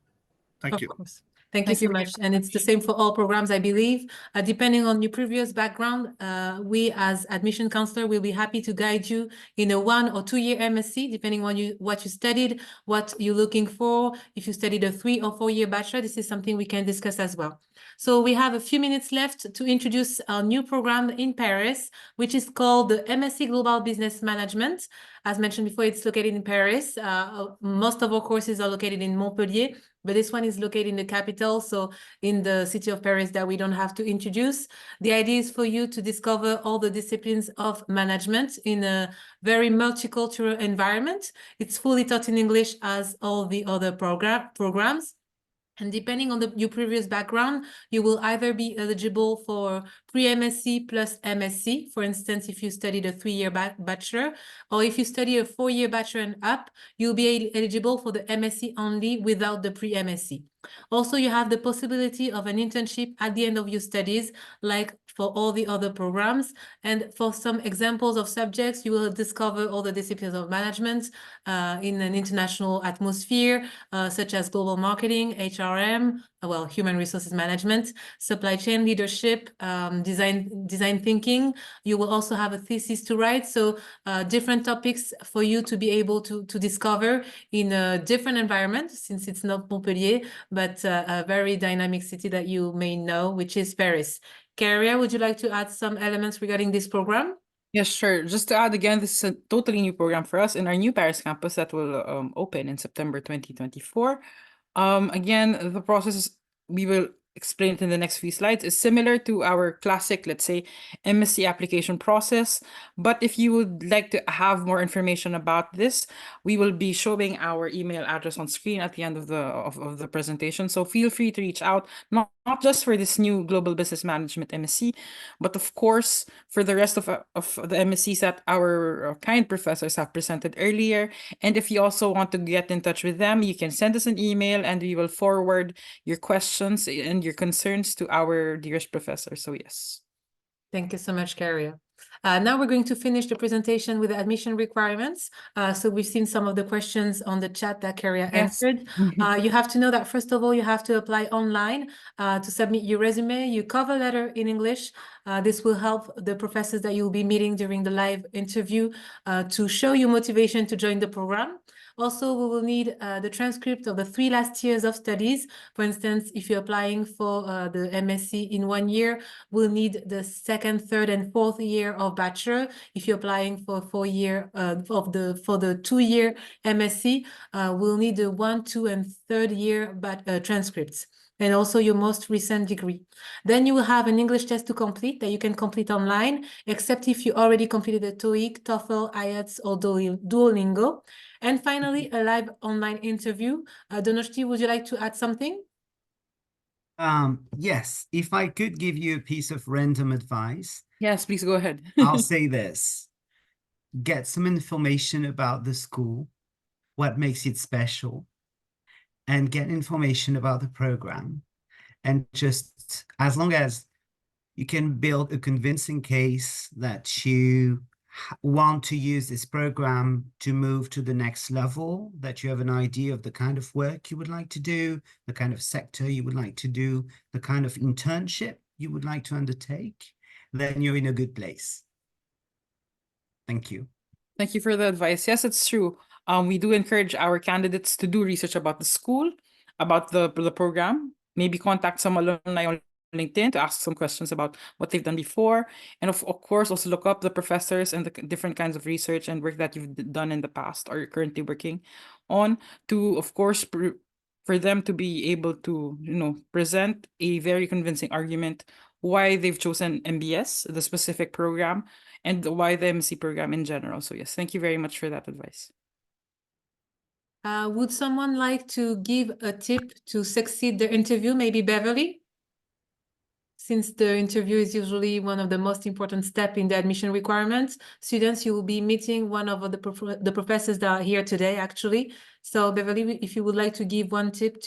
Thank you. Of course. Thank you so much. And it's the same for all programs, I believe. Depending on your previous background, we as admission counselor will be happy to guide you in a 1 or 2 year MSc, depending on what you studied, what you're looking for. If you studied a 3 or 4 year bachelor, this is something we can discuss as well. So we have a few minutes left to introduce our new program in Paris, which is called the MSc Global Business Management. As mentioned before, it's located in Paris. Most of our courses are located in Montpellier, but this one is located in the capital, so in the city of Paris that we don't have to introduce. The idea is for you to discover all the disciplines of management in a very multicultural environment. It's fully taught in English as all the other programs. And depending on your previous background, you will either be eligible for pre-MSc plus MSc. For instance, if you studied a 3 year bachelor, or if you study a 4 year bachelor and up, you'll be eligible for the MSc only without the pre-MSc. Also, you have the possibility of an internship at the end of your studies, like for all the other programs. And for some examples of subjects, you will discover all the disciplines of management in an international atmosphere, such as global marketing, HRM, well, human resources management, supply chain leadership, design thinking. You will also have a thesis to write. So different topics for you to be able to discover in a different environment, since it's not Montpellier, but a very dynamic city that you may know, which is Paris. Karia, would you like to add some elements regarding this program? Yes, sure. Just to add again, this is a totally new program for us in our new Paris campus that will open in September 2024. Again, the process is, we will explain it in the next few slides, is similar to our classic, let's say, MSc application process. But if you would like to have more information about this, we will be showing our email address on screen at the end of the presentation. So feel free to reach out, not just for this new Global Business Management MSc, but of course, for the rest of the MSCs that our kind professors have presented earlier. And if you also want to get in touch with them, you can send us an email and we will forward your questions and your concerns to our dearest professor. So yes. Thank you so much, Karia. Now we're going to finish the presentation with the admission requirements. So we've seen some of the questions on the chat that Carrie Yes. answered. You have to know that, first of all, you have to apply online to submit your resume, your cover letter in English. This will help the professors that you'll be meeting during the live interview to show you motivation to join the program. Also, we will need the transcript of the 3 last years of studies. For instance, if you're applying for the MSc in 1 year, we'll need the 2nd, 3rd, and 4th year of bachelor. If you're applying for 4 year for the 2-year MSc, we'll need the 1, 2, and 3rd year transcripts, and also your most recent degree. Then you will have an English test to complete that you can complete online, except if you already completed the TOEIC, TOEFL, IELTS, or Duolingo. And finally, a live online interview. Donoshti, would you like to add something? Yes, if I could give you a piece of random advice, Yes, please go ahead. I'll say this. Get some information about the school, what makes it special, and get information about the program. And just as long as you can build a convincing case that you want to use this program to move to the next level, that you have an idea of the kind of work you would like to do, the kind of sector you would like to do, the kind of internship you would like to undertake, then you're in a good place. Thank you. Thank you for the advice. Yes, it's true. We do encourage our candidates to do research about the school, about the program, maybe contact some alumni on LinkedIn to ask some questions about what they've done before. And of course, also look up the professors and the different kinds of research and work that you've done in the past or you're currently working on to, of course, for them to be able to, present a very convincing argument why they've chosen MBS, the specific program, and why the MC program in general. So yes, thank you very much for that advice. Would someone like to give a tip to succeed the interview? Maybe Beverly? Since the interview is usually one of the most important steps in the admission requirements, students, you will be meeting one of the professors that are here today, actually. So Beverly, if you would like to give one tip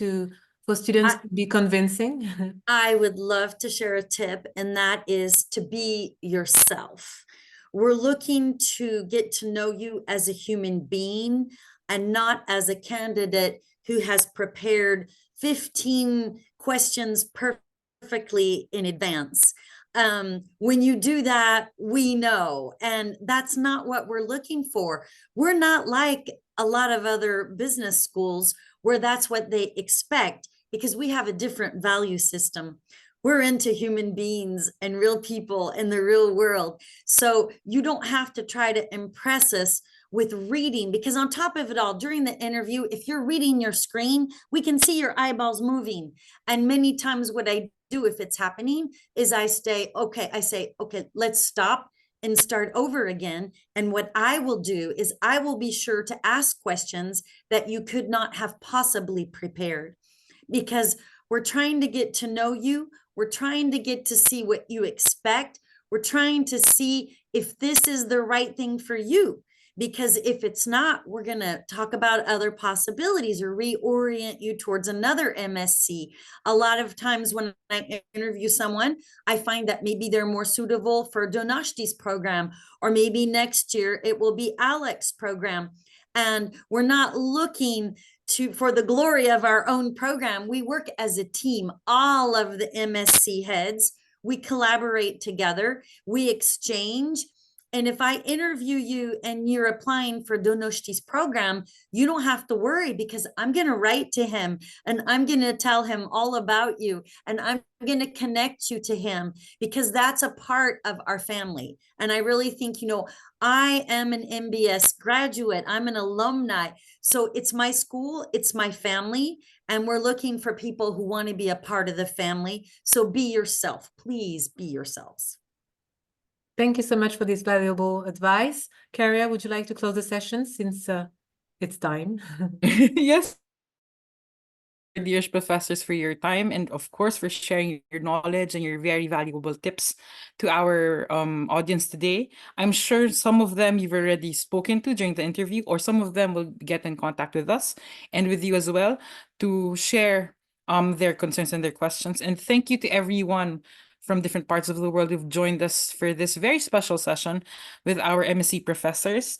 for students to be convincing. I would love to share a tip, and that is to be yourself. We're looking to get to know you as a human being and not as a candidate who has prepared 15 questions perfectly in advance. When you do that, we know, and that's not what we're looking for. We're not like a lot of other business schools where that's what they expect, because we have a different value system. We're into human beings and real people in the real world. So you don't have to try to impress us with reading, because on top of it all, during the interview, if you're reading your screen, we can see your eyeballs moving. And many times what I do if it's happening is I say, okay, let's stop and start over again. And what I will do is I will be sure to ask questions that you could not have possibly prepared, because we're trying to get to know you. We're trying to get to see what you expect. We're trying to see if this is the right thing for you. Because if it's not, we're going to talk about other possibilities or reorient you towards another MSc. A lot of times when I interview someone, I find that maybe they're more suitable for Donoshti's program, or maybe next year it will be Alex's program. And we're not looking for the glory of our own program. We work as a team, all of the MSc heads. We collaborate together, we exchange. And if I interview you and you're applying for Donoshti's program, you don't have to worry, because I'm going to write to him and I'm going to tell him all about you. And I'm going to connect you to him, because that's a part of our family. And I really think, I am an MBS graduate. I'm an alumni. So it's my school, it's my family. And we're looking for people who want to be a part of the family. So be yourself. Please be yourselves. Thank you so much for this valuable advice. Carrie, would you like to close the session since it's time? Yes. Dear professors, for your time and of course for sharing your knowledge and your very valuable tips to our audience today. I'm sure some of them you've already spoken to during the interview, or some of them will get in contact with us and with you as well to share their concerns and their questions. And thank you to everyone from different parts of the world who've joined us for this very special session with our MSc professors,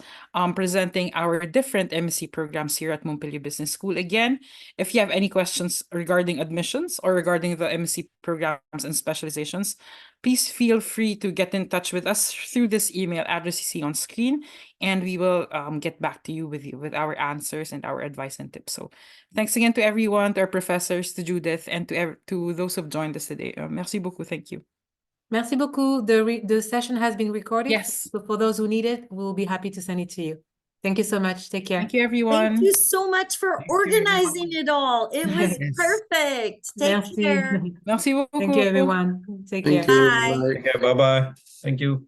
presenting our different MSc programs here at Montpellier Business School. Again, if you have any questions regarding admissions or regarding the MSc programs and specializations, please feel free to get in touch with us through this email address you see on screen, and we will get back to you with our answers and our advice and tips. So thanks again to everyone, to our professors, to Judith, and to those who've joined us today. Merci beaucoup. Thank you. Merci beaucoup. The session has been recorded. Yes. So for those who need it, we'll be happy to send it to you. Thank you so much. Take care. Thank you, everyone. Thank you so much for organizing it all. It was Yes. perfect. Take Merci. care. Merci beaucoup. Thank you, everyone. Take care. Thank you. Bye. Bye. Take care. Bye-bye. Thank you.